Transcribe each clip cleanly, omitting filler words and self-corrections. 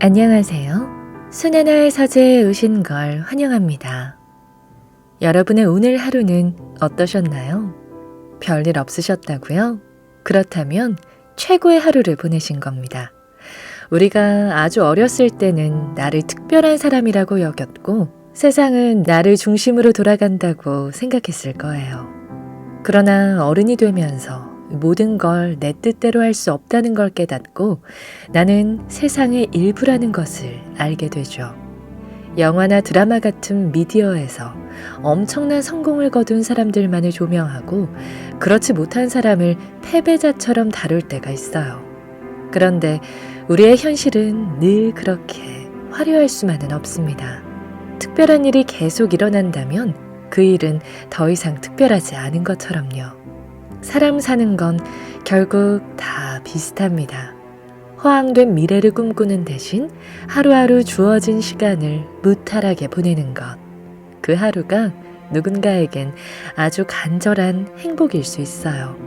안녕하세요. 순환의 서재에 오신 걸 환영합니다. 여러분의 오늘 하루는 어떠셨나요? 별일 없으셨다고요? 그렇다면 최고의 하루를 보내신 겁니다. 우리가 아주 어렸을 때는 나를 특별한 사람이라고 여겼고 세상은 나를 중심으로 돌아간다고 생각했을 거예요. 그러나 어른이 되면서 모든 걸 내 뜻대로 할 수 없다는 걸 깨닫고 나는 세상의 일부라는 것을 알게 되죠. 영화나 드라마 같은 미디어에서 엄청난 성공을 거둔 사람들만을 조명하고 그렇지 못한 사람을 패배자처럼 다룰 때가 있어요. 그런데 우리의 현실은 늘 그렇게 화려할 수만은 없습니다. 특별한 일이 계속 일어난다면 그 일은 더 이상 특별하지 않은 것처럼요. 사람 사는 건 결국 다 비슷합니다. 허황된 미래를 꿈꾸는 대신 하루하루 주어진 시간을 무탈하게 보내는 것. 그 하루가 누군가에겐 아주 간절한 행복일 수 있어요.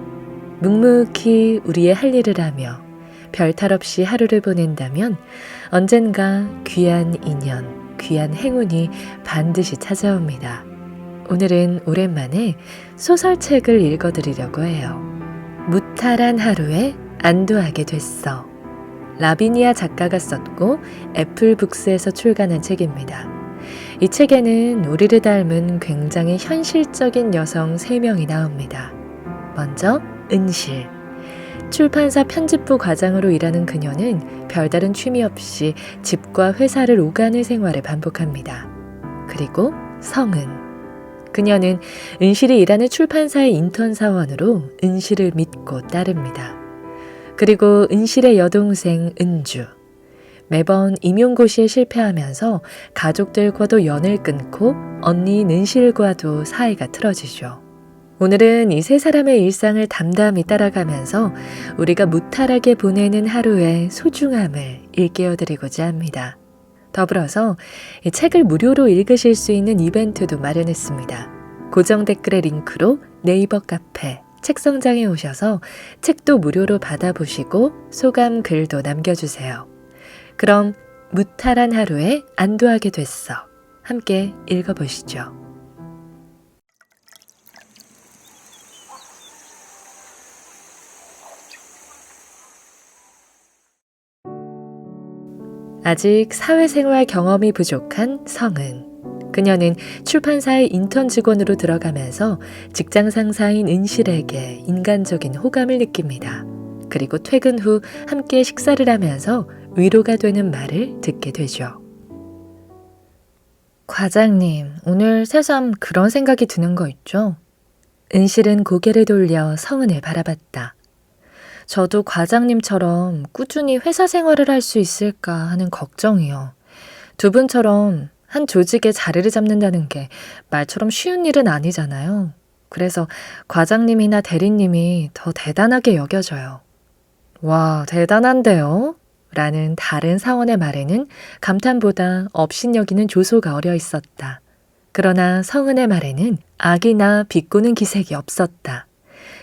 묵묵히 우리의 할 일을 하며 별 탈 없이 하루를 보낸다면 언젠가 귀한 인연, 귀한 행운이 반드시 찾아옵니다. 오늘은 오랜만에 소설책을 읽어드리려고 해요. 무탈한 하루에 안도하게 됐어. 라비니아 작가가 썼고 애플북스에서 출간한 책입니다. 이 책에는 우리를 닮은 굉장히 현실적인 여성 3명이 나옵니다. 먼저 은실. 출판사 편집부 과장으로 일하는 그녀는 별다른 취미 없이 집과 회사를 오가는 생활을 반복합니다. 그리고 성은. 그녀는 은실이 일하는 출판사의 인턴 사원으로 은실을 믿고 따릅니다. 그리고 은실의 여동생 은주. 매번 임용고시에 실패하면서 가족들과도 연을 끊고 언니인 은실과도 사이가 틀어지죠. 오늘은 이 3사람의 일상을 담담히 따라가면서 우리가 무탈하게 보내는 하루의 소중함을 일깨워드리고자 합니다. 더불어서 이 책을 무료로 읽으실 수 있는 이벤트도 마련했습니다. 고정 댓글의 링크로 네이버 카페, 책성장에 오셔서 책도 무료로 받아보시고 소감 글도 남겨주세요. 그럼 무탈한 하루에 안도하게 됐어. 함께 읽어보시죠. 아직 사회생활 경험이 부족한 성은. 그녀는 출판사의 인턴 직원으로 들어가면서 직장 상사인 은실에게 인간적인 호감을 느낍니다. 그리고 퇴근 후 함께 식사를 하면서 위로가 되는 말을 듣게 되죠. 과장님, 오늘 새삼 그런 생각이 드는 거 있죠? 은실은 고개를 돌려 성은을 바라봤다. 저도 과장님처럼 꾸준히 회사 생활을 할 수 있을까 하는 걱정이요. 두 분처럼 한 조직에 자리를 잡는다는 게 말처럼 쉬운 일은 아니잖아요. 그래서 과장님이나 대리님이 더 대단하게 여겨져요. 와, 대단한데요? 라는 다른 사원의 말에는 감탄보다 업신여기는 조소가 어려 있었다. 그러나 성은의 말에는 악이나 비꼬는 기색이 없었다.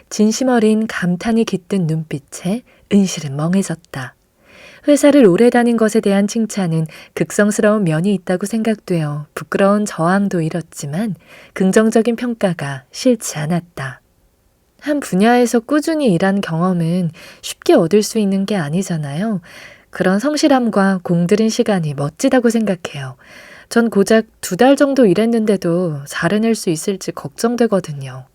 진심 어린 감탄이 깃든 눈빛에 은실은 멍해졌다. 회사를 오래 다닌 것에 대한 칭찬은 극성스러운 면이 있다고 생각되어 부끄러운 저항도 잃었지만 긍정적인 평가가 싫지 않았다. 한 분야에서 꾸준히 일한 경험은 쉽게 얻을 수 있는 게 아니잖아요. 그런 성실함과 공들인 시간이 멋지다고 생각해요. 전 고작 2달 정도 일했는데도 잘 해낼 수 있을지 걱정되거든요.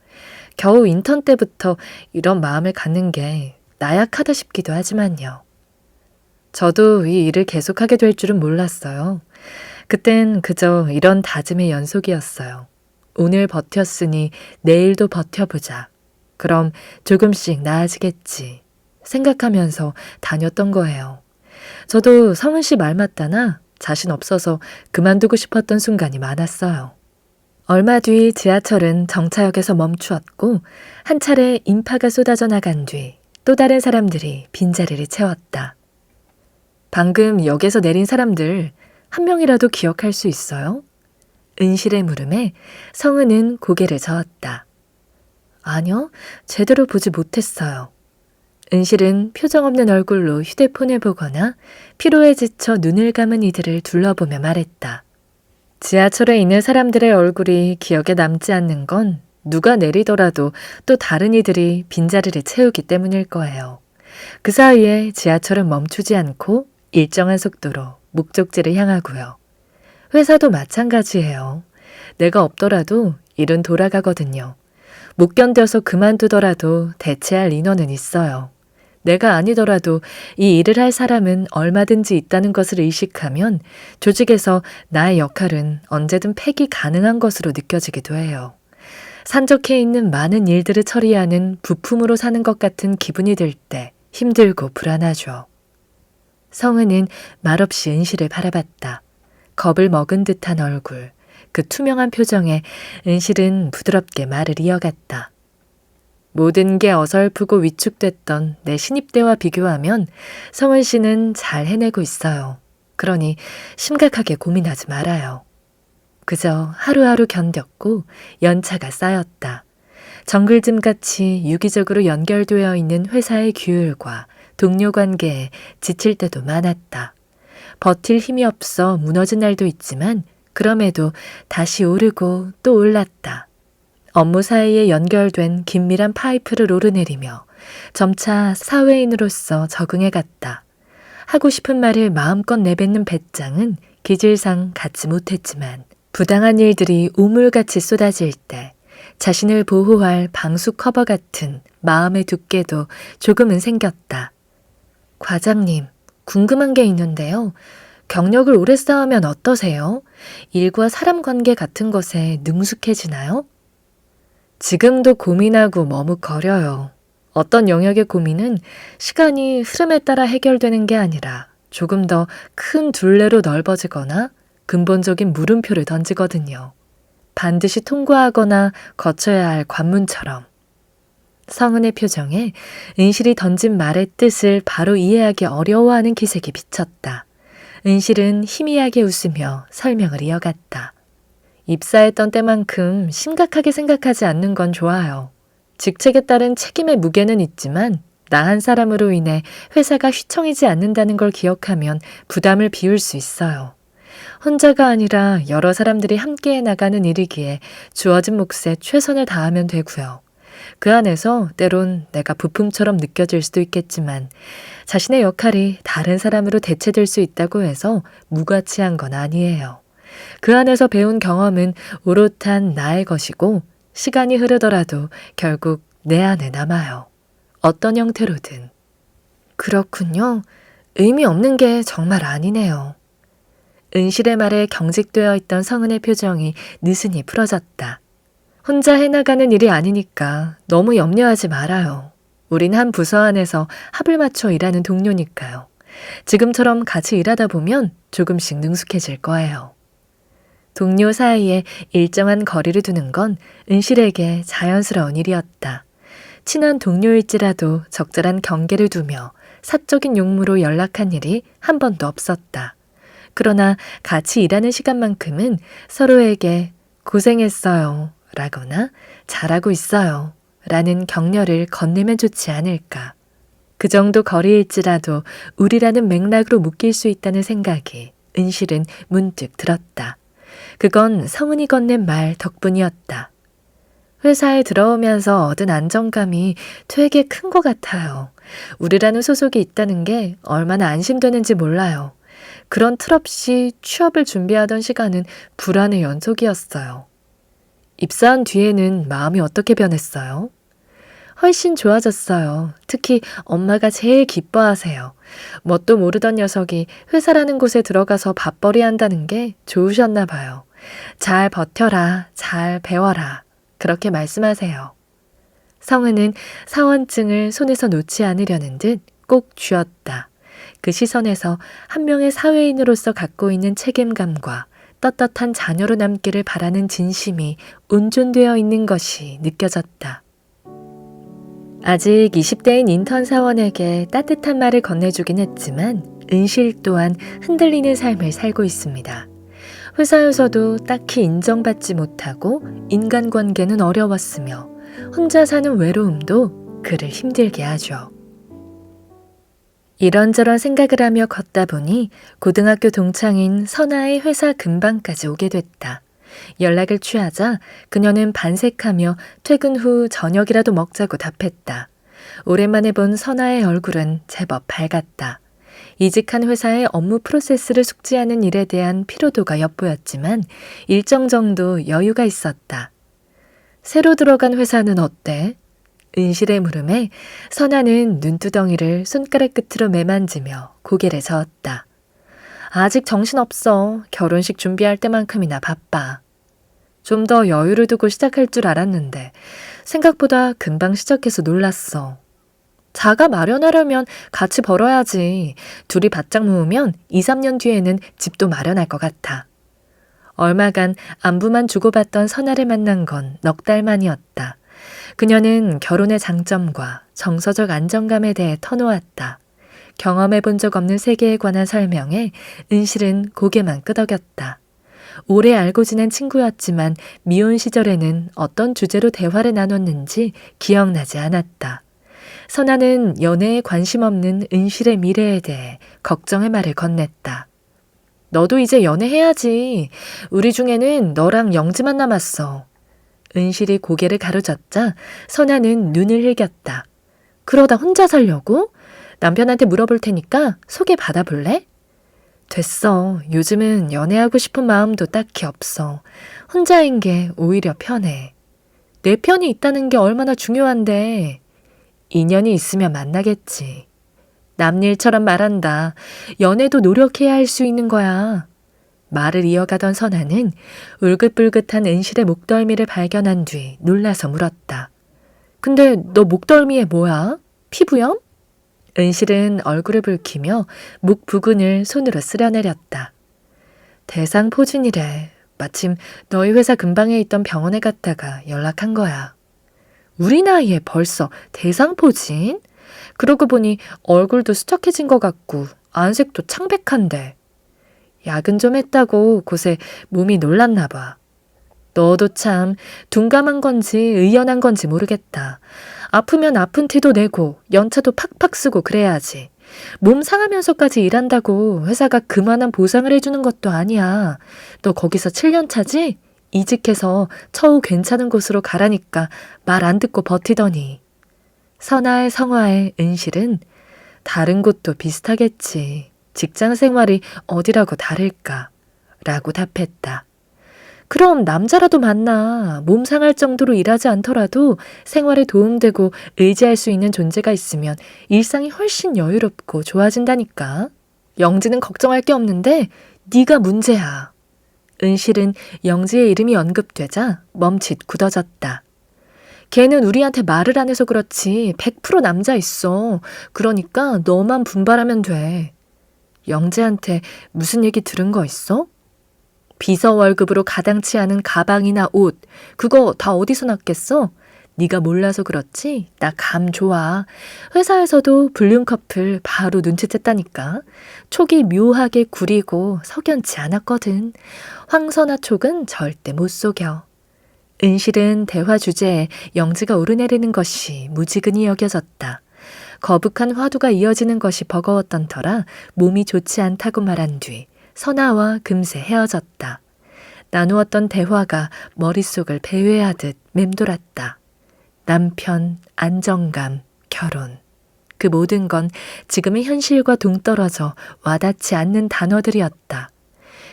겨우 인턴 때부터 이런 마음을 갖는 게 나약하다 싶기도 하지만요. 저도 이 일을 계속하게 될 줄은 몰랐어요. 그땐 그저 이런 다짐의 연속이었어요. 오늘 버텼으니 내일도 버텨보자. 그럼 조금씩 나아지겠지. 생각하면서 다녔던 거예요. 저도 성은 씨 말 맞다나 자신 없어서 그만두고 싶었던 순간이 많았어요. 얼마 뒤 지하철은 정차역에서 멈추었고 한 차례 인파가 쏟아져 나간 뒤 또 다른 사람들이 빈자리를 채웠다. 방금 역에서 내린 사람들 한 명이라도 기억할 수 있어요? 은실의 물음에 성은은 고개를 저었다. 아니요, 제대로 보지 못했어요. 은실은 표정 없는 얼굴로 휴대폰을 보거나 피로에 지쳐 눈을 감은 이들을 둘러보며 말했다. 지하철에 있는 사람들의 얼굴이 기억에 남지 않는 건 누가 내리더라도 또 다른 이들이 빈자리를 채우기 때문일 거예요. 그 사이에 지하철은 멈추지 않고 일정한 속도로 목적지를 향하고요. 회사도 마찬가지예요. 내가 없더라도 일은 돌아가거든요. 못 견뎌서 그만두더라도 대체할 인원은 있어요. 내가 아니더라도 이 일을 할 사람은 얼마든지 있다는 것을 의식하면 조직에서 나의 역할은 언제든 폐기 가능한 것으로 느껴지기도 해요. 산적해 있는 많은 일들을 처리하는 부품으로 사는 것 같은 기분이 들 때 힘들고 불안하죠. 성은은 말없이 은실을 바라봤다. 겁을 먹은 듯한 얼굴, 그 투명한 표정에 은실은 부드럽게 말을 이어갔다. 모든 게 어설프고 위축됐던 내 신입 때와 비교하면 성은 씨는 잘 해내고 있어요. 그러니 심각하게 고민하지 말아요. 그저 하루하루 견뎠고 연차가 쌓였다. 정글짐같이 유기적으로 연결되어 있는 회사의 규율과 동료 관계에 지칠 때도 많았다. 버틸 힘이 없어 무너진 날도 있지만 그럼에도 다시 오르고 또 올랐다. 업무 사이에 연결된 긴밀한 파이프를 오르내리며 점차 사회인으로서 적응해갔다. 하고 싶은 말을 마음껏 내뱉는 배짱은 기질상 갖지 못했지만 부당한 일들이 우물같이 쏟아질 때 자신을 보호할 방수 커버 같은 마음의 두께도 조금은 생겼다. 과장님, 궁금한 게 있는데요. 경력을 오래 쌓으면 어떠세요? 일과 사람 관계 같은 것에 능숙해지나요? 지금도 고민하고 머뭇거려요. 어떤 영역의 고민은 시간이 흐름에 따라 해결되는 게 아니라 조금 더 큰 둘레로 넓어지거나 근본적인 물음표를 던지거든요. 반드시 통과하거나 거쳐야 할 관문처럼. 성은의 표정에 은실이 던진 말의 뜻을 바로 이해하기 어려워하는 기색이 비쳤다. 은실은 희미하게 웃으며 설명을 이어갔다. 입사했던 때만큼 심각하게 생각하지 않는 건 좋아요. 직책에 따른 책임의 무게는 있지만 나 한 사람으로 인해 회사가 휘청이지 않는다는 걸 기억하면 부담을 비울 수 있어요. 혼자가 아니라 여러 사람들이 함께해 나가는 일이기에 주어진 몫에 최선을 다하면 되고요. 그 안에서 때론 내가 부품처럼 느껴질 수도 있겠지만 자신의 역할이 다른 사람으로 대체될 수 있다고 해서 무가치한 건 아니에요. 그 안에서 배운 경험은 오롯한 나의 것이고 시간이 흐르더라도 결국 내 안에 남아요. 어떤 형태로든. 그렇군요. 의미 없는 게 정말 아니네요. 은실의 말에 경직되어 있던 성은의 표정이 느슨히 풀어졌다. 혼자 해나가는 일이 아니니까 너무 염려하지 말아요. 우린 한 부서 안에서 합을 맞춰 일하는 동료니까요. 지금처럼 같이 일하다 보면 조금씩 능숙해질 거예요. 동료 사이에 일정한 거리를 두는 건 은실에게 자연스러운 일이었다. 친한 동료일지라도 적절한 경계를 두며 사적인 용무로 연락한 일이 한 번도 없었다. 그러나 같이 일하는 시간만큼은 서로에게 고생했어요 라거나 잘하고 있어요 라는 격려를 건네면 좋지 않을까. 그 정도 거리일지라도 우리라는 맥락으로 묶일 수 있다는 생각이 은실은 문득 들었다. 그건 성은이 건넨 말 덕분이었다. 회사에 들어오면서 얻은 안정감이 되게 큰 것 같아요. 우리라는 소속이 있다는 게 얼마나 안심되는지 몰라요. 그런 틀 없이 취업을 준비하던 시간은 불안의 연속이었어요. 입사한 뒤에는 마음이 어떻게 변했어요? 훨씬 좋아졌어요. 특히 엄마가 제일 기뻐하세요. 뭣도 모르던 녀석이 회사라는 곳에 들어가서 밥벌이 한다는 게 좋으셨나 봐요. 잘 버텨라, 잘 배워라. 그렇게 말씀하세요. 성은은 사원증을 손에서 놓지 않으려는 듯 꼭 쥐었다. 그 시선에서 한 명의 사회인으로서 갖고 있는 책임감과 떳떳한 자녀로 남기를 바라는 진심이 온존되어 있는 것이 느껴졌다. 아직 20대인 인턴 사원에게 따뜻한 말을 건네주긴 했지만 은실 또한 흔들리는 삶을 살고 있습니다. 회사에서도 딱히 인정받지 못하고 인간관계는 어려웠으며 혼자 사는 외로움도 그를 힘들게 하죠. 이런저런 생각을 하며 걷다 보니 고등학교 동창인 선아의 회사 근방까지 오게 됐다. 연락을 취하자 그녀는 반색하며 퇴근 후 저녁이라도 먹자고 답했다. 오랜만에 본 선아의 얼굴은 제법 밝았다. 이직한 회사의 업무 프로세스를 숙지하는 일에 대한 피로도가 엿보였지만 일정 정도 여유가 있었다. 새로 들어간 회사는 어때? 은실의 물음에 선아는 눈두덩이를 손가락 끝으로 매만지며 고개를 저었다. 아직 정신없어. 결혼식 준비할 때만큼이나 바빠. 좀 더 여유를 두고 시작할 줄 알았는데 생각보다 금방 시작해서 놀랐어. 자가 마련하려면 같이 벌어야지. 둘이 바짝 모으면 2, 3년 뒤에는 집도 마련할 것 같아. 얼마간 안부만 주고받던 선아를 만난 건 넉 달 만이었다. 그녀는 결혼의 장점과 정서적 안정감에 대해 터놓았다. 경험해 본 적 없는 세계에 관한 설명에 은실은 고개만 끄덕였다. 오래 알고 지낸 친구였지만 미혼 시절에는 어떤 주제로 대화를 나눴는지 기억나지 않았다. 선아는 연애에 관심 없는 은실의 미래에 대해 걱정의 말을 건넸다. 너도 이제 연애해야지. 우리 중에는 너랑 영지만 남았어. 은실이 고개를 가로젓자 선아는 눈을 흘겼다. 그러다 혼자 살려고? 남편한테 물어볼 테니까 소개 받아볼래? 됐어. 요즘은 연애하고 싶은 마음도 딱히 없어. 혼자인 게 오히려 편해. 내 편이 있다는 게 얼마나 중요한데. 인연이 있으면 만나겠지. 남일처럼 말한다. 연애도 노력해야 할 수 있는 거야. 말을 이어가던 선아는 울긋불긋한 은실의 목덜미를 발견한 뒤 놀라서 물었다. 근데 너 목덜미에 뭐야? 피부염? 은실은 얼굴을 붉히며 목 부근을 손으로 쓸어내렸다. 대상포진이래. 마침 너희 회사 근방에 있던 병원에 갔다가 연락한 거야. 우리 나이에 벌써 대상포진? 그러고 보니 얼굴도 수척해진 것 같고 안색도 창백한데. 야근 좀 했다고 곳에 몸이 놀랐나 봐. 너도 참 둔감한 건지 의연한 건지 모르겠다. 아프면 아픈 티도 내고 연차도 팍팍 쓰고 그래야지. 몸 상하면서까지 일한다고 회사가 그만한 보상을 해주는 것도 아니야. 너 거기서 7년 차지? 이직해서 처우 괜찮은 곳으로 가라니까 말 안 듣고 버티더니. 선아의 성화에 은실은 다른 곳도 비슷하겠지. 직장 생활이 어디라고 다를까? 라고 답했다. 그럼 남자라도 만나. 몸 상할 정도로 일하지 않더라도 생활에 도움되고 의지할 수 있는 존재가 있으면 일상이 훨씬 여유롭고 좋아진다니까. 영지는 걱정할 게 없는데 네가 문제야. 은실은 영지의 이름이 언급되자 멈칫 굳어졌다. 걔는 우리한테 말을 안 해서 그렇지 100% 남자 있어. 그러니까 너만 분발하면 돼. 영지한테 무슨 얘기 들은 거 있어? 비서 월급으로 가당치 않은 가방이나 옷, 그거 다 어디서 났겠어? 네가 몰라서 그렇지? 나 감 좋아. 회사에서도 불륜 커플 바로 눈치챘다니까. 촉이 묘하게 구리고 석연치 않았거든. 황선아 촉은 절대 못 속여. 은실은 대화 주제에 영지가 오르내리는 것이 무지근히 여겨졌다. 거북한 화두가 이어지는 것이 버거웠던 터라 몸이 좋지 않다고 말한 뒤 선아와 금세 헤어졌다. 나누었던 대화가 머릿속을 배회하듯 맴돌았다. 남편, 안정감, 결혼. 그 모든 건 지금의 현실과 동떨어져 와닿지 않는 단어들이었다.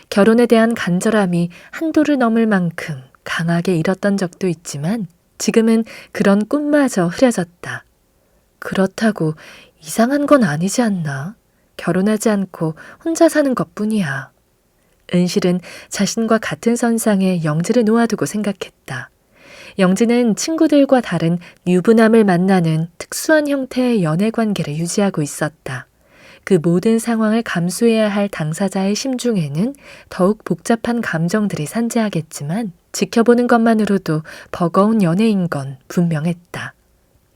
결혼에 대한 간절함이 한도를 넘을 만큼 강하게 일었던 적도 있지만 지금은 그런 꿈마저 흐려졌다. 그렇다고 이상한 건 아니지 않나? 결혼하지 않고 혼자 사는 것뿐이야. 은실은 자신과 같은 선상에 영지를 놓아두고 생각했다. 영지는 친구들과 다른 유부남을 만나는 특수한 형태의 연애관계를 유지하고 있었다. 그 모든 상황을 감수해야 할 당사자의 심중에는 더욱 복잡한 감정들이 산재하겠지만 지켜보는 것만으로도 버거운 연애인 건 분명했다.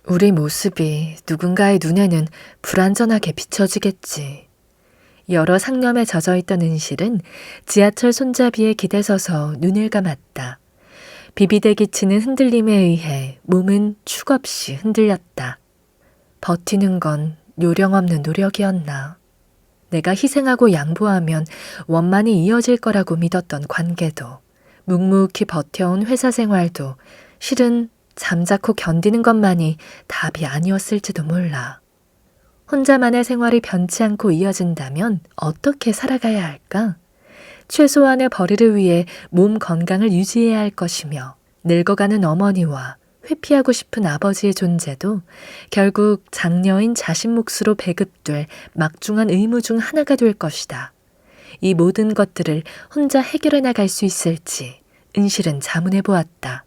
우리 모습이 누군가의 눈에는 불완전하게 비춰지겠지. 여러 상념에 젖어있던 은실은 지하철 손잡이에 기대서서 눈을 감았다. 비비되기 치는 흔들림에 의해 몸은 축없이 흔들렸다. 버티는 건 요령없는 노력이었나. 내가 희생하고 양보하면 원만히 이어질 거라고 믿었던 관계도, 묵묵히 버텨온 회사 생활도 실은 잠자코 견디는 것만이 답이 아니었을지도 몰라. 혼자만의 생활이 변치 않고 이어진다면 어떻게 살아가야 할까? 최소한의 벌이를 위해 몸 건강을 유지해야 할 것이며, 늙어가는 어머니와 회피하고 싶은 아버지의 존재도 결국 장녀인 자신 몫으로 배급될 막중한 의무 중 하나가 될 것이다. 이 모든 것들을 혼자 해결해 나갈 수 있을지 은실은 자문해 보았다.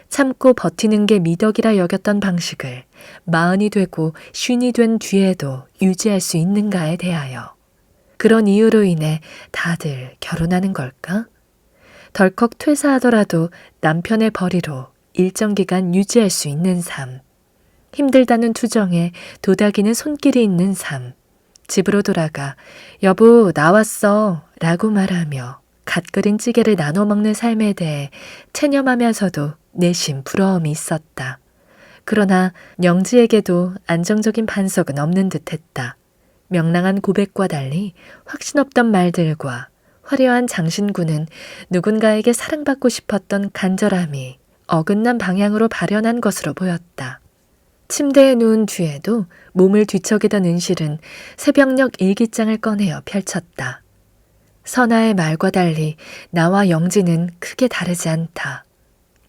참고 버티는 게 미덕이라 여겼던 방식을 마흔이 되고 쉰이 된 뒤에도 유지할 수 있는가에 대하여. 그런 이유로 인해 다들 결혼하는 걸까? 덜컥 퇴사하더라도 남편의 벌이로 일정 기간 유지할 수 있는 삶. 힘들다는 투정에 도닥이는 손길이 있는 삶. 집으로 돌아가 여보 나왔어 라고 말하며 갓 끓인 찌개를 나눠 먹는 삶에 대해 체념하면서도 내심 부러움이 있었다. 그러나 영지에게도 안정적인 반석은 없는 듯했다. 명랑한 고백과 달리 확신 없던 말들과 화려한 장신구는 누군가에게 사랑받고 싶었던 간절함이 어긋난 방향으로 발현한 것으로 보였다. 침대에 누운 뒤에도 몸을 뒤척이던 은실은 새벽녘 일기장을 꺼내어 펼쳤다. 선아의 말과 달리 나와 영지는 크게 다르지 않다.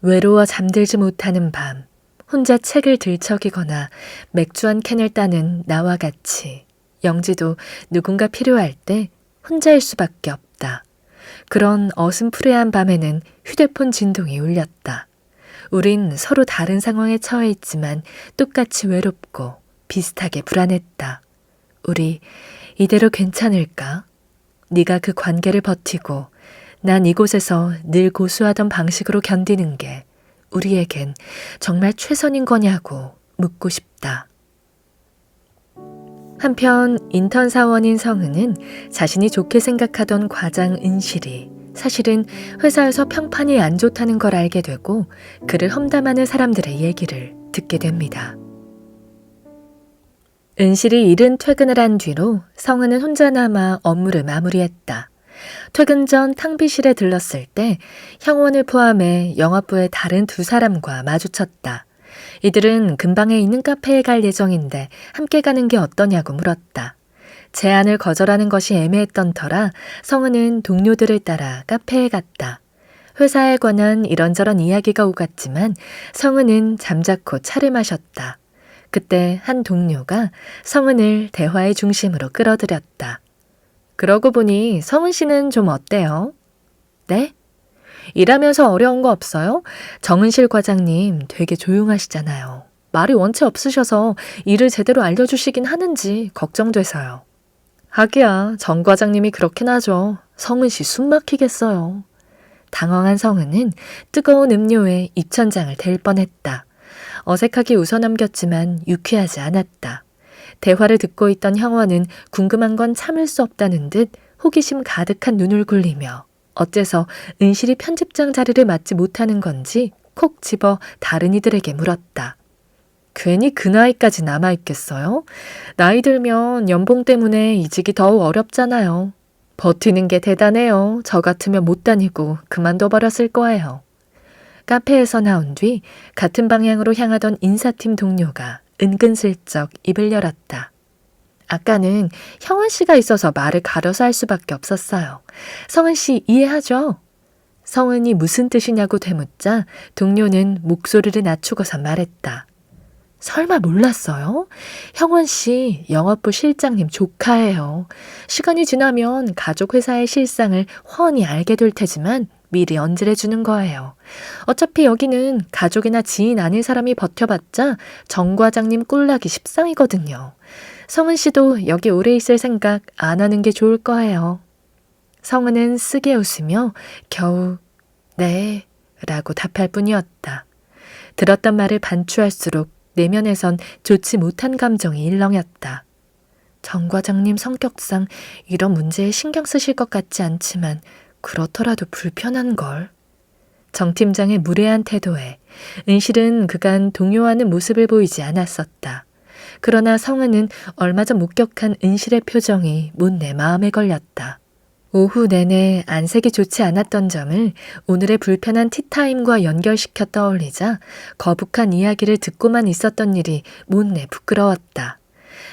외로워 잠들지 못하는 밤, 혼자 책을 들척이거나 맥주 한 캔을 따는 나와 같이 영지도 누군가 필요할 때 혼자일 수밖에 없다. 그런 어슴푸레한 밤에는 휴대폰 진동이 울렸다. 우린 서로 다른 상황에 처해 있지만 똑같이 외롭고 비슷하게 불안했다. 우리 이대로 괜찮을까? 네가 그 관계를 버티고 난 이곳에서 늘 고수하던 방식으로 견디는 게 우리에겐 정말 최선인 거냐고 묻고 싶다. 한편 인턴 사원인 성은은 자신이 좋게 생각하던 과장 은실이 사실은 회사에서 평판이 안 좋다는 걸 알게 되고 그를 험담하는 사람들의 얘기를 듣게 됩니다. 은실이 이른 퇴근을 한 뒤로 성은은 혼자 남아 업무를 마무리했다. 퇴근 전 탕비실에 들렀을 때 형원을 포함해 영업부의 다른 두 사람과 마주쳤다. 이들은 근방에 있는 카페에 갈 예정인데 함께 가는 게 어떠냐고 물었다. 제안을 거절하는 것이 애매했던 터라 성은은 동료들을 따라 카페에 갔다. 회사에 관한 이런저런 이야기가 오갔지만 성은은 잠자코 차를 마셨다. 그때 한 동료가 성은을 대화의 중심으로 끌어들였다. 그러고 보니 성은 씨는 좀 어때요? 네? 일하면서 어려운 거 없어요? 정은실 과장님 되게 조용하시잖아요. 말이 원체 없으셔서 일을 제대로 알려주시긴 하는지 걱정돼서요. 하기야 정 과장님이 그렇긴 하죠. 성은 씨 숨 막히겠어요. 당황한 성은은 뜨거운 음료에 입천장을 댈 뻔했다. 어색하게 웃어넘겼지만 유쾌하지 않았다. 대화를 듣고 있던 형원은 궁금한 건 참을 수 없다는 듯 호기심 가득한 눈을 굴리며 어째서 은실이 편집장 자리를 맡지 못하는 건지 콕 집어 다른 이들에게 물었다. 괜히 그 나이까지 남아있겠어요? 나이 들면 연봉 때문에 이직이 더욱 어렵잖아요. 버티는 게 대단해요. 저 같으면 못 다니고 그만둬버렸을 거예요. 카페에서 나온 뒤 같은 방향으로 향하던 인사팀 동료가 은근슬쩍 입을 열었다. 아까는 형은 씨가 있어서 말을 가려서 할 수밖에 없었어요. 성은 씨 이해하죠? 성은이 무슨 뜻이냐고 되묻자 동료는 목소리를 낮추고서 말했다. 설마 몰랐어요? 형원 씨 영업부 실장님 조카예요. 시간이 지나면 가족 회사의 실상을 훤히 알게 될 테지만 미리 언질해 주는 거예요. 어차피 여기는 가족이나 지인 아닌 사람이 버텨봤자 정 과장님 꼴나기 십상이거든요. 성은 씨도 여기 오래 있을 생각 안 하는 게 좋을 거예요. 성은은 쓰게 웃으며 겨우 네 라고 답할 뿐이었다. 들었던 말을 반추할수록 내면에선 좋지 못한 감정이 일렁였다. 정 과장님 성격상 이런 문제에 신경 쓰실 것 같지 않지만 그렇더라도 불편한걸. 정 팀장의 무례한 태도에 은실은 그간 동요하는 모습을 보이지 않았었다. 그러나 성은은 얼마 전 목격한 은실의 표정이 못내 마음에 걸렸다. 오후 내내 안색이 좋지 않았던 점을 오늘의 불편한 티타임과 연결시켜 떠올리자 거북한 이야기를 듣고만 있었던 일이 못내 부끄러웠다.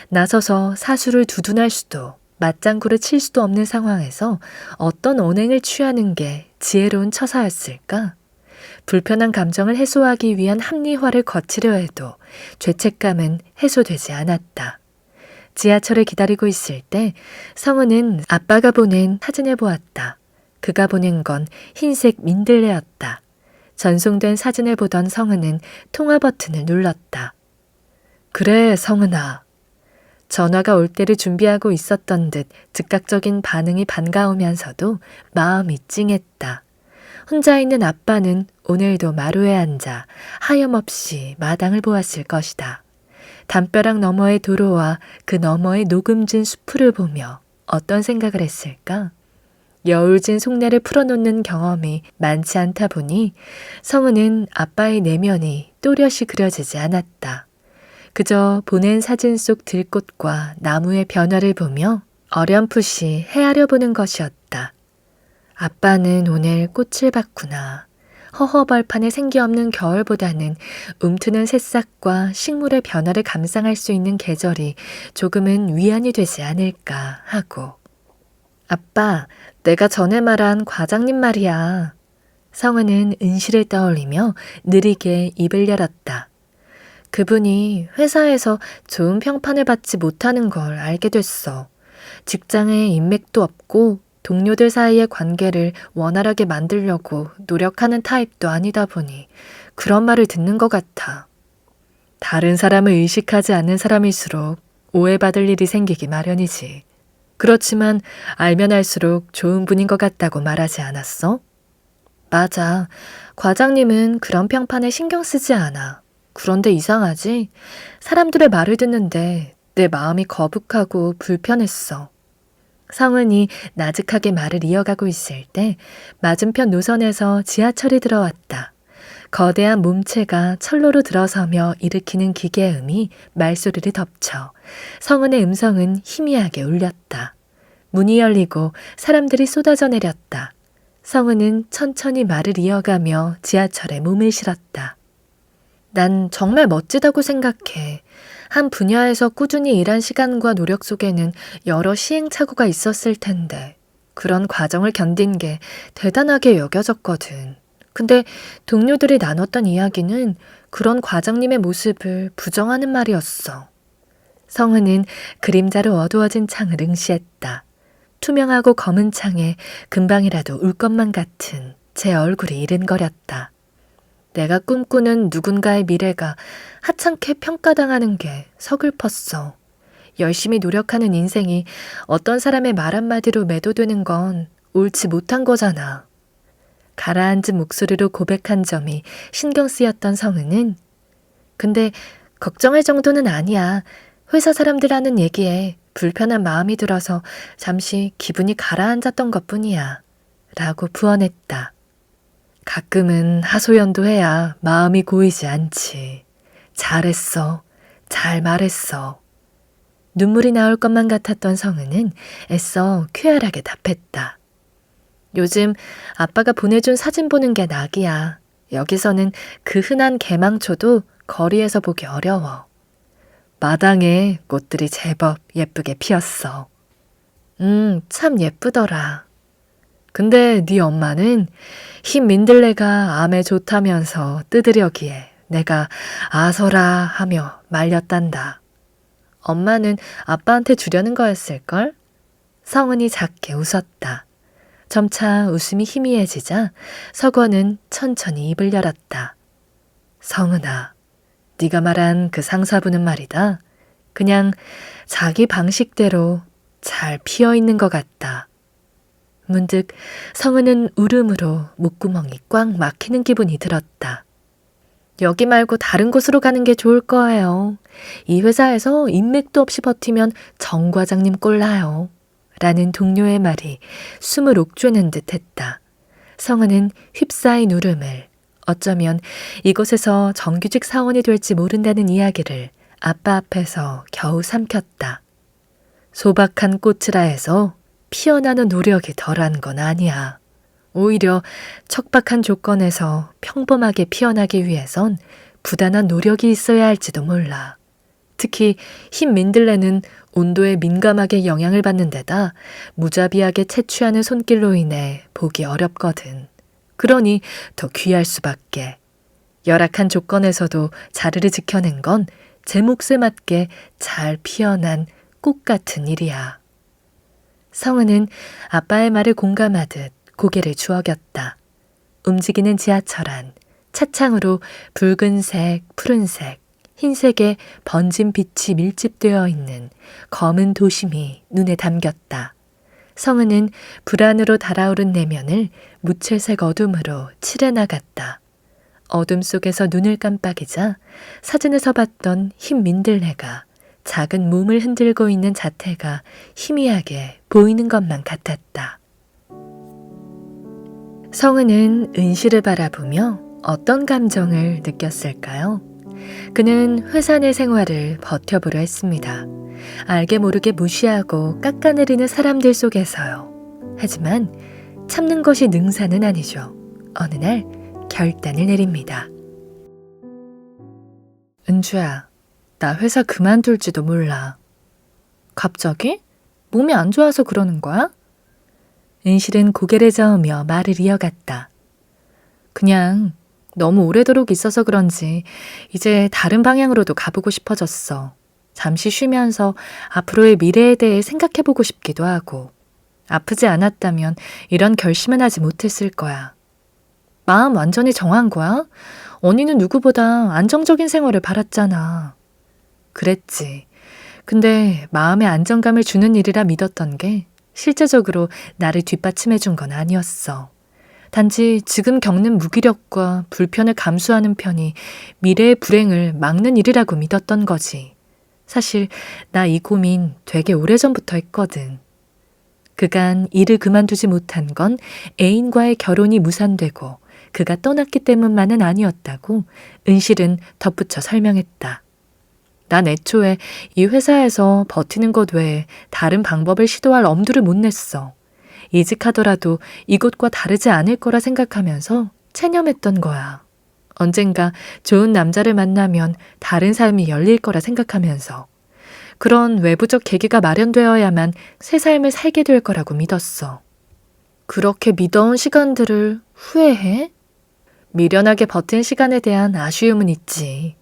나서서 사수를 두둔할 수도 맞장구를 칠 수도 없는 상황에서 어떤 언행을 취하는 게 지혜로운 처사였을까? 불편한 감정을 해소하기 위한 합리화를 거치려 해도 죄책감은 해소되지 않았다. 지하철을 기다리고 있을 때 성은은 아빠가 보낸 사진을 보았다. 그가 보낸 건 흰색 민들레였다. 전송된 사진을 보던 성은은 통화 버튼을 눌렀다. 그래, 성은아. 전화가 올 때를 준비하고 있었던 듯 즉각적인 반응이 반가우면서도 마음이 찡했다. 혼자 있는 아빠는 오늘도 마루에 앉아 하염없이 마당을 보았을 것이다. 담벼락 너머의 도로와 그 너머의 노금진 수풀을 보며 어떤 생각을 했을까? 여울진 속내를 풀어놓는 경험이 많지 않다 보니 성은은 아빠의 내면이 또렷이 그려지지 않았다. 그저 보낸 사진 속 들꽃과 나무의 변화를 보며 어렴풋이 헤아려 보는 것이었다. 아빠는 오늘 꽃을 봤구나. 허허벌판에 생기 없는 겨울보다는 움트는 새싹과 식물의 변화를 감상할 수 있는 계절이 조금은 위안이 되지 않을까 하고. 아빠, 내가 전에 말한 과장님 말이야. 성은은 은실을 떠올리며 느리게 입을 열었다. 그분이 회사에서 좋은 평판을 받지 못하는 걸 알게 됐어. 직장에 인맥도 없고 동료들 사이의 관계를 원활하게 만들려고 노력하는 타입도 아니다 보니 그런 말을 듣는 것 같아. 다른 사람을 의식하지 않는 사람일수록 오해받을 일이 생기기 마련이지. 그렇지만 알면 알수록 좋은 분인 것 같다고 말하지 않았어? 맞아. 과장님은 그런 평판에 신경 쓰지 않아. 그런데 이상하지? 사람들의 말을 듣는데 내 마음이 거북하고 불편했어. 성은이 나직하게 말을 이어가고 있을 때 맞은편 노선에서 지하철이 들어왔다. 거대한 몸체가 철로로 들어서며 일으키는 기계음이 말소리를 덮쳐 성은의 음성은 희미하게 울렸다. 문이 열리고 사람들이 쏟아져 내렸다. 성은은 천천히 말을 이어가며 지하철에 몸을 실었다. 난 정말 멋지다고 생각해. 한 분야에서 꾸준히 일한 시간과 노력 속에는 여러 시행착오가 있었을 텐데 그런 과정을 견딘 게 대단하게 여겨졌거든. 근데 동료들이 나눴던 이야기는 그런 과장님의 모습을 부정하는 말이었어. 성은은 그림자로 어두워진 창을 응시했다. 투명하고 검은 창에 금방이라도 울 것만 같은 제 얼굴이 이른거렸다. 내가 꿈꾸는 누군가의 미래가 하찮게 평가당하는 게 서글펐어. 열심히 노력하는 인생이 어떤 사람의 말 한마디로 매도되는 건 옳지 못한 거잖아. 가라앉은 목소리로 고백한 점이 신경 쓰였던 성은은 근데 걱정할 정도는 아니야. 회사 사람들 하는 얘기에 불편한 마음이 들어서 잠시 기분이 가라앉았던 것뿐이야. 라고 부언했다. 가끔은 하소연도 해야 마음이 고이지 않지. 잘했어. 잘 말했어. 눈물이 나올 것만 같았던 성은은 애써 쾌활하게 답했다. 요즘 아빠가 보내준 사진 보는 게 낙이야. 여기서는 그 흔한 개망초도 거리에서 보기 어려워. 마당에 꽃들이 제법 예쁘게 피었어. 참 예쁘더라. 근데 네 엄마는 흰 민들레가 암에 좋다면서 뜯으려기에 내가 아서라 하며 말렸단다. 엄마는 아빠한테 주려는 거였을걸? 성은이 작게 웃었다. 점차 웃음이 희미해지자 석원은 천천히 입을 열었다. 성은아, 네가 말한 그 상사분은 말이다. 그냥 자기 방식대로 잘 피어있는 것 같다. 문득 성은은 울음으로 목구멍이 꽉 막히는 기분이 들었다. 여기 말고 다른 곳으로 가는 게 좋을 거예요. 이 회사에서 인맥도 없이 버티면 정 과장님 꼴나요. 라는 동료의 말이 숨을 옥죄는 듯 했다. 성은은 휩싸인 울음을 어쩌면 이곳에서 정규직 사원이 될지 모른다는 이야기를 아빠 앞에서 겨우 삼켰다. 소박한 꽃이라 해서 피어나는 노력이 덜한 건 아니야. 오히려 척박한 조건에서 평범하게 피어나기 위해선 부단한 노력이 있어야 할지도 몰라. 특히 흰 민들레는 온도에 민감하게 영향을 받는 데다 무자비하게 채취하는 손길로 인해 보기 어렵거든. 그러니 더 귀할 수밖에. 열악한 조건에서도 자리를 지켜낸 건 제 몫에 맞게 잘 피어난 꽃 같은 일이야. 성은은 아빠의 말을 공감하듯 고개를 주워겼다. 움직이는 지하철 안, 차창으로 붉은색, 푸른색, 흰색의 번진 빛이 밀집되어 있는 검은 도심이 눈에 담겼다. 성은은 불안으로 달아오른 내면을 무채색 어둠으로 칠해나갔다. 어둠 속에서 눈을 깜빡이자 사진에서 봤던 흰 민들레가 작은 몸을 흔들고 있는 자태가 희미하게 보이는 것만 같았다. 성은은 은실을 바라보며 어떤 감정을 느꼈을까요? 그는 회사 내 생활을 버텨보려 했습니다. 알게 모르게 무시하고 깎아내리는 사람들 속에서요. 하지만 참는 것이 능사는 아니죠. 어느 날 결단을 내립니다. 은주야, 나 회사 그만둘지도 몰라. 갑자기? 몸이 안 좋아서 그러는 거야? 은실은 고개를 저으며 말을 이어갔다. 그냥 너무 오래도록 있어서 그런지 이제 다른 방향으로도 가보고 싶어졌어. 잠시 쉬면서 앞으로의 미래에 대해 생각해보고 싶기도 하고. 아프지 않았다면 이런 결심은 하지 못했을 거야. 마음 완전히 정한 거야? 언니는 누구보다 안정적인 생활을 바랐잖아. 그랬지. 근데 마음에 안정감을 주는 일이라 믿었던 게 실제적으로 나를 뒷받침해 준 건 아니었어. 단지 지금 겪는 무기력과 불편을 감수하는 편이 미래의 불행을 막는 일이라고 믿었던 거지. 사실 나 이 고민 되게 오래전부터 했거든. 그간 일을 그만두지 못한 건 애인과의 결혼이 무산되고 그가 떠났기 때문만은 아니었다고 은실은 덧붙여 설명했다. 난 애초에 이 회사에서 버티는 것 외에 다른 방법을 시도할 엄두를 못 냈어. 이직하더라도 이곳과 다르지 않을 거라 생각하면서 체념했던 거야. 언젠가 좋은 남자를 만나면 다른 삶이 열릴 거라 생각하면서 그런 외부적 계기가 마련되어야만 새 삶을 살게 될 거라고 믿었어. 그렇게 믿어온 시간들을 후회해? 미련하게 버틴 시간에 대한 아쉬움은 있지.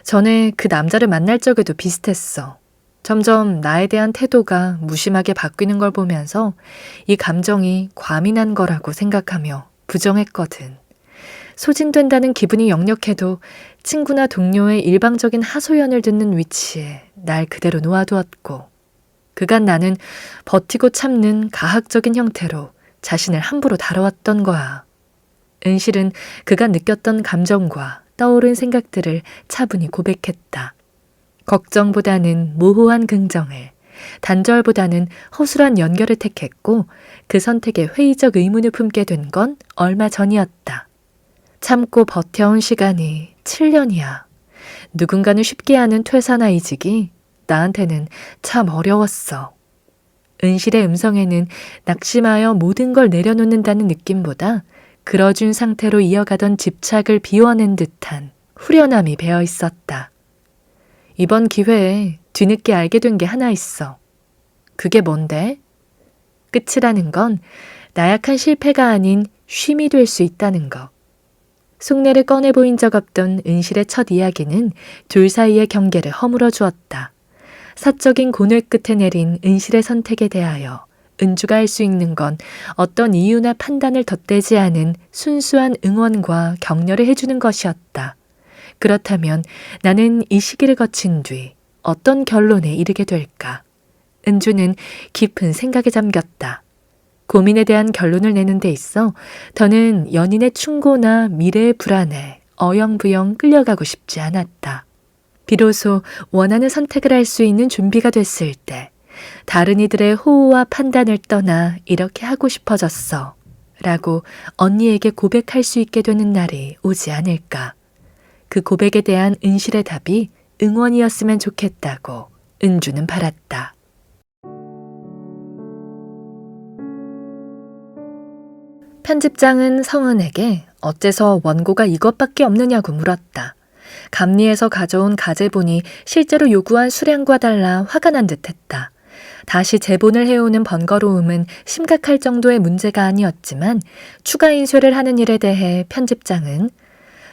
전에 그 남자를 만날 적에도 비슷했어. 점점 나에 대한 태도가 무심하게 바뀌는 걸 보면서 이 감정이 과민한 거라고 생각하며 부정했거든. 소진된다는 기분이 역력해도 친구나 동료의 일방적인 하소연을 듣는 위치에 날 그대로 놓아두었고 그간 나는 버티고 참는 가학적인 형태로 자신을 함부로 다뤄왔던 거야. 은실은 그간 느꼈던 감정과 떠오른 생각들을 차분히 고백했다. 걱정보다는 모호한 긍정을, 단절보다는 허술한 연결을 택했고 그 선택에 회의적 의문을 품게 된 건 얼마 전이었다. 참고 버텨온 시간이 7년이야. 누군가는 쉽게 하는 퇴사나 이직이 나한테는 참 어려웠어. 은실의 음성에는 낙심하여 모든 걸 내려놓는다는 느낌보다 그러준 상태로 이어가던 집착을 비워낸 듯한 후련함이 배어 있었다. 이번 기회에 뒤늦게 알게 된 게 하나 있어. 그게 뭔데? 끝이라는 건 나약한 실패가 아닌 쉼이 될 수 있다는 거. 속내를 꺼내 보인 적 없던 은실의 첫 이야기는 둘 사이의 경계를 허물어 주었다. 사적인 고뇌 끝에 내린 은실의 선택에 대하여 은주가 할 수 있는 건 어떤 이유나 판단을 덧대지 않은 순수한 응원과 격려를 해주는 것이었다. 그렇다면 나는 이 시기를 거친 뒤 어떤 결론에 이르게 될까? 은주는 깊은 생각에 잠겼다. 고민에 대한 결론을 내는 데 있어 더는 연인의 충고나 미래의 불안에 어영부영 끌려가고 싶지 않았다. 비로소 원하는 선택을 할 수 있는 준비가 됐을 때 다른 이들의 호호와 판단을 떠나 이렇게 하고 싶어졌어 라고 언니에게 고백할 수 있게 되는 날이 오지 않을까. 그 고백에 대한 은실의 답이 응원이었으면 좋겠다고 은주는 바랐다. 편집장은 성은에게 어째서 원고가 이것밖에 없느냐고 물었다. 감리에서 가져온 가제본이 실제로 요구한 수량과 달라 화가 난 듯했다. 다시 재본을 해오는 번거로움은 심각할 정도의 문제가 아니었지만 추가 인쇄를 하는 일에 대해 편집장은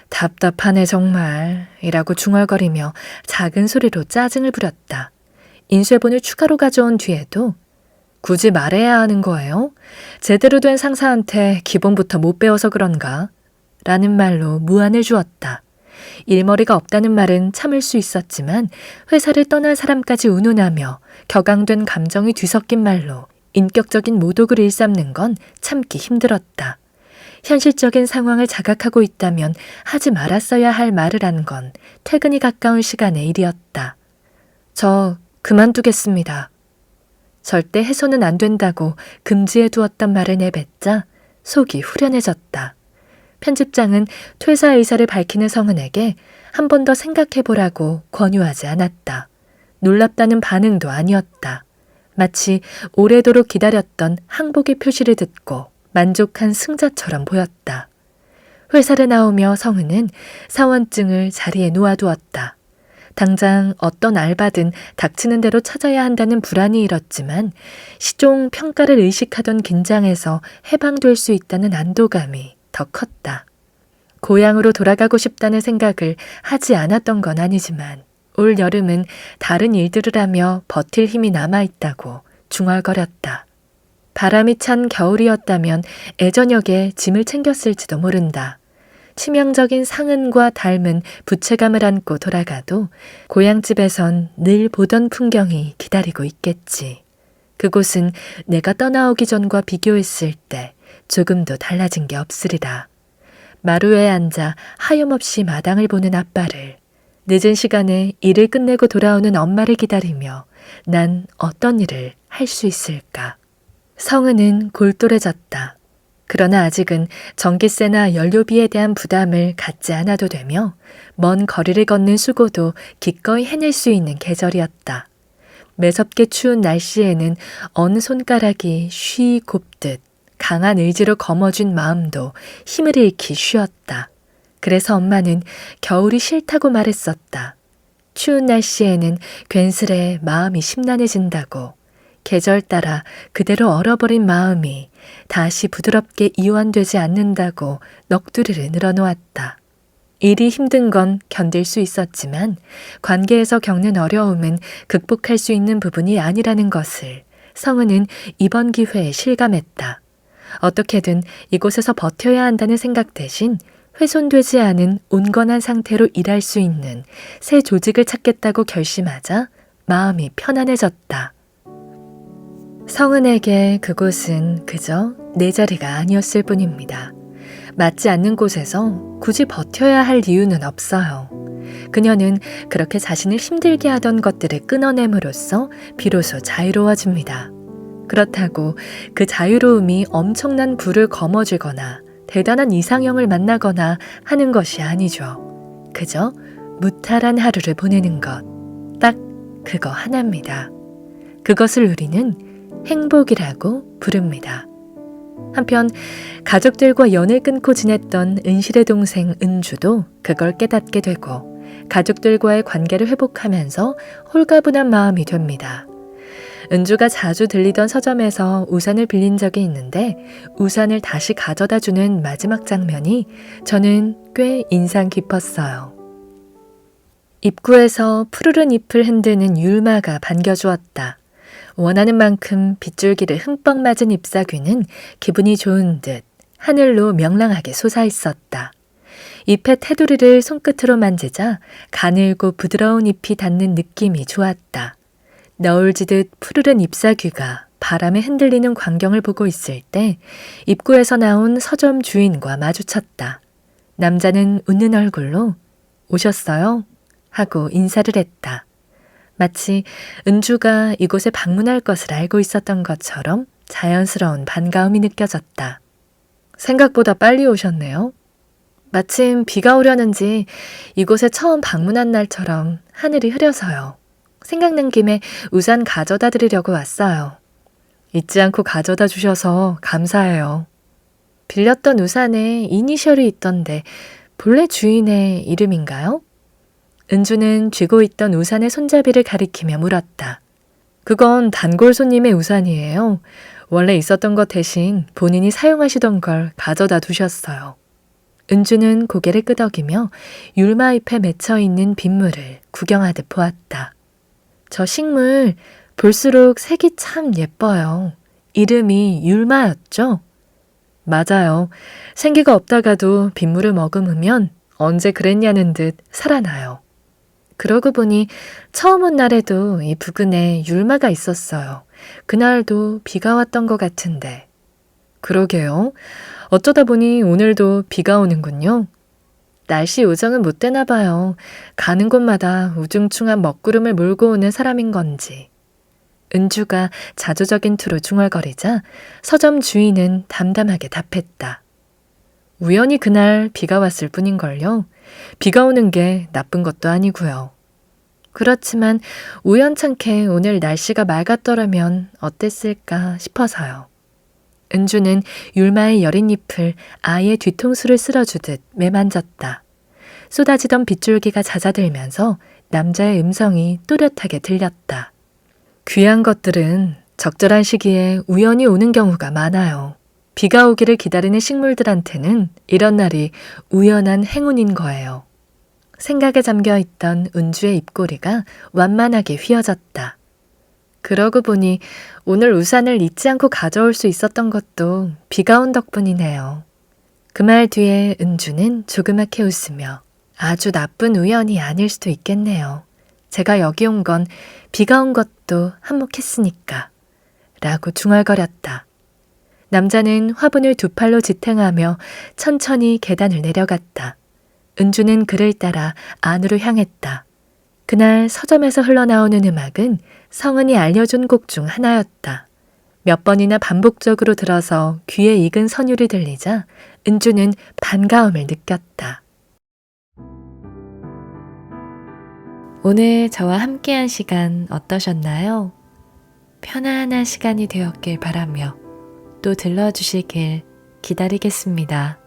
답답하네 정말 이라고 중얼거리며 작은 소리로 짜증을 부렸다. 인쇄본을 추가로 가져온 뒤에도 굳이 말해야 하는 거예요? 제대로 된 상사한테 기본부터 못 배워서 그런가? 라는 말로 무안을 주었다. 일머리가 없다는 말은 참을 수 있었지만 회사를 떠날 사람까지 운운하며 격앙된 감정이 뒤섞인 말로 인격적인 모독을 일삼는 건 참기 힘들었다. 현실적인 상황을 자각하고 있다면 하지 말았어야 할 말을 한 건 퇴근이 가까운 시간의 일이었다. 저 그만두겠습니다. 절대 해소는 안 된다고 금지해 두었던 말을 내뱉자 속이 후련해졌다. 편집장은 퇴사 의사를 밝히는 성은에게 한 번 더 생각해보라고 권유하지 않았다. 놀랍다는 반응도 아니었다. 마치 오래도록 기다렸던 항복의 표시를 듣고 만족한 승자처럼 보였다. 회사를 나오며 성은은 사원증을 자리에 놓아두었다. 당장 어떤 알바든 닥치는 대로 찾아야 한다는 불안이 일었지만 시종 평가를 의식하던 긴장에서 해방될 수 있다는 안도감이 더 컸다. 고향으로 돌아가고 싶다는 생각을 하지 않았던 건 아니지만 올 여름은 다른 일들을 하며 버틸 힘이 남아있다고 중얼거렸다. 바람이 찬 겨울이었다면 애저녁에 짐을 챙겼을지도 모른다. 치명적인 상흔과 닮은 부채감을 안고 돌아가도 고향집에선 늘 보던 풍경이 기다리고 있겠지. 그곳은 내가 떠나오기 전과 비교했을 때 조금도 달라진 게 없으리라. 마루에 앉아 하염없이 마당을 보는 아빠를, 늦은 시간에 일을 끝내고 돌아오는 엄마를 기다리며 난 어떤 일을 할 수 있을까? 성은은 골똘해졌다. 그러나 아직은 전기세나 연료비에 대한 부담을 갖지 않아도 되며 먼 거리를 걷는 수고도 기꺼이 해낼 수 있는 계절이었다. 매섭게 추운 날씨에는 어느 손가락이 쉬 곱듯 강한 의지로 거머쥔 마음도 힘을 잃기 쉬웠다. 그래서 엄마는 겨울이 싫다고 말했었다. 추운 날씨에는 괜스레 마음이 심란해진다고. 계절 따라 그대로 얼어버린 마음이 다시 부드럽게 이완되지 않는다고 넋두리를 늘어놓았다. 일이 힘든 건 견딜 수 있었지만 관계에서 겪는 어려움은 극복할 수 있는 부분이 아니라는 것을 성은은 이번 기회에 실감했다. 어떻게든 이곳에서 버텨야 한다는 생각 대신 훼손되지 않은 온건한 상태로 일할 수 있는 새 조직을 찾겠다고 결심하자 마음이 편안해졌다. 성은에게 그곳은 그저 내 자리가 아니었을 뿐입니다. 맞지 않는 곳에서 굳이 버텨야 할 이유는 없어요. 그녀는 그렇게 자신을 힘들게 하던 것들을 끊어냄으로써 비로소 자유로워집니다. 그렇다고 그 자유로움이 엄청난 부를 거머쥐거나 대단한 이상형을 만나거나 하는 것이 아니죠. 그저 무탈한 하루를 보내는 것. 딱 그거 하나입니다. 그것을 우리는 행복이라고 부릅니다. 한편 가족들과 연을 끊고 지냈던 은실의 동생 은주도 그걸 깨닫게 되고 가족들과의 관계를 회복하면서 홀가분한 마음이 됩니다. 은주가 자주 들리던 서점에서 우산을 빌린 적이 있는데 우산을 다시 가져다주는 마지막 장면이 저는 꽤 인상 깊었어요. 입구에서 푸르른 잎을 흔드는 율마가 반겨주었다. 원하는 만큼 빗줄기를 흠뻑 맞은 잎사귀는 기분이 좋은 듯 하늘로 명랑하게 솟아있었다. 잎의 테두리를 손끝으로 만지자 가늘고 부드러운 잎이 닿는 느낌이 좋았다. 너울지듯 푸르른 잎사귀가 바람에 흔들리는 광경을 보고 있을 때 입구에서 나온 서점 주인과 마주쳤다. 남자는 웃는 얼굴로 오셨어요? 하고 인사를 했다. 마치 은주가 이곳에 방문할 것을 알고 있었던 것처럼 자연스러운 반가움이 느껴졌다. 생각보다 빨리 오셨네요. 마침 비가 오려는지 이곳에 처음 방문한 날처럼 하늘이 흐려서요. 생각난 김에 우산 가져다 드리려고 왔어요. 잊지 않고 가져다 주셔서 감사해요. 빌렸던 우산에 이니셜이 있던데 본래 주인의 이름인가요? 은주는 쥐고 있던 우산의 손잡이를 가리키며 물었다. 그건 단골 손님의 우산이에요. 원래 있었던 것 대신 본인이 사용하시던 걸 가져다 두셨어요. 은주는 고개를 끄덕이며 율마잎에 맺혀 있는 빗물을 구경하듯 보았다. 저 식물 볼수록 색이 참 예뻐요. 이름이 율마였죠? 맞아요. 생기가 없다가도 빗물을 머금으면 언제 그랬냐는 듯 살아나요. 그러고 보니 처음 온 날에도 이 부근에 율마가 있었어요. 그날도 비가 왔던 것 같은데. 그러게요. 어쩌다 보니 오늘도 비가 오는군요. 날씨 요정은 못 되나 봐요. 가는 곳마다 우중충한 먹구름을 몰고 오는 사람인 건지. 은주가 자조적인 투로 중얼거리자 서점 주인은 담담하게 답했다. 우연히 그날 비가 왔을 뿐인걸요. 비가 오는 게 나쁜 것도 아니고요. 그렇지만 우연찮게 오늘 날씨가 맑았더라면 어땠을까 싶어서요. 은주는 율마의 여린 잎을 아이의 뒤통수를 쓸어주듯 매만졌다. 쏟아지던 빗줄기가 잦아들면서 남자의 음성이 또렷하게 들렸다. 귀한 것들은 적절한 시기에 우연히 오는 경우가 많아요. 비가 오기를 기다리는 식물들한테는 이런 날이 우연한 행운인 거예요. 생각에 잠겨있던 은주의 입꼬리가 완만하게 휘어졌다. 그러고 보니 오늘 우산을 잊지 않고 가져올 수 있었던 것도 비가 온 덕분이네요. 그 말 뒤에 은주는 조그맣게 웃으며 아주 나쁜 우연이 아닐 수도 있겠네요. 제가 여기 온 건 비가 온 것도 한몫했으니까 라고 중얼거렸다. 남자는 화분을 두 팔로 지탱하며 천천히 계단을 내려갔다. 은주는 그를 따라 안으로 향했다. 그날 서점에서 흘러나오는 음악은 성은이 알려준 곡 중 하나였다. 몇 번이나 반복적으로 들어서 귀에 익은 선율이 들리자 은주는 반가움을 느꼈다. 오늘 저와 함께한 시간 어떠셨나요? 편안한 시간이 되었길 바라며 또 들러주시길 기다리겠습니다.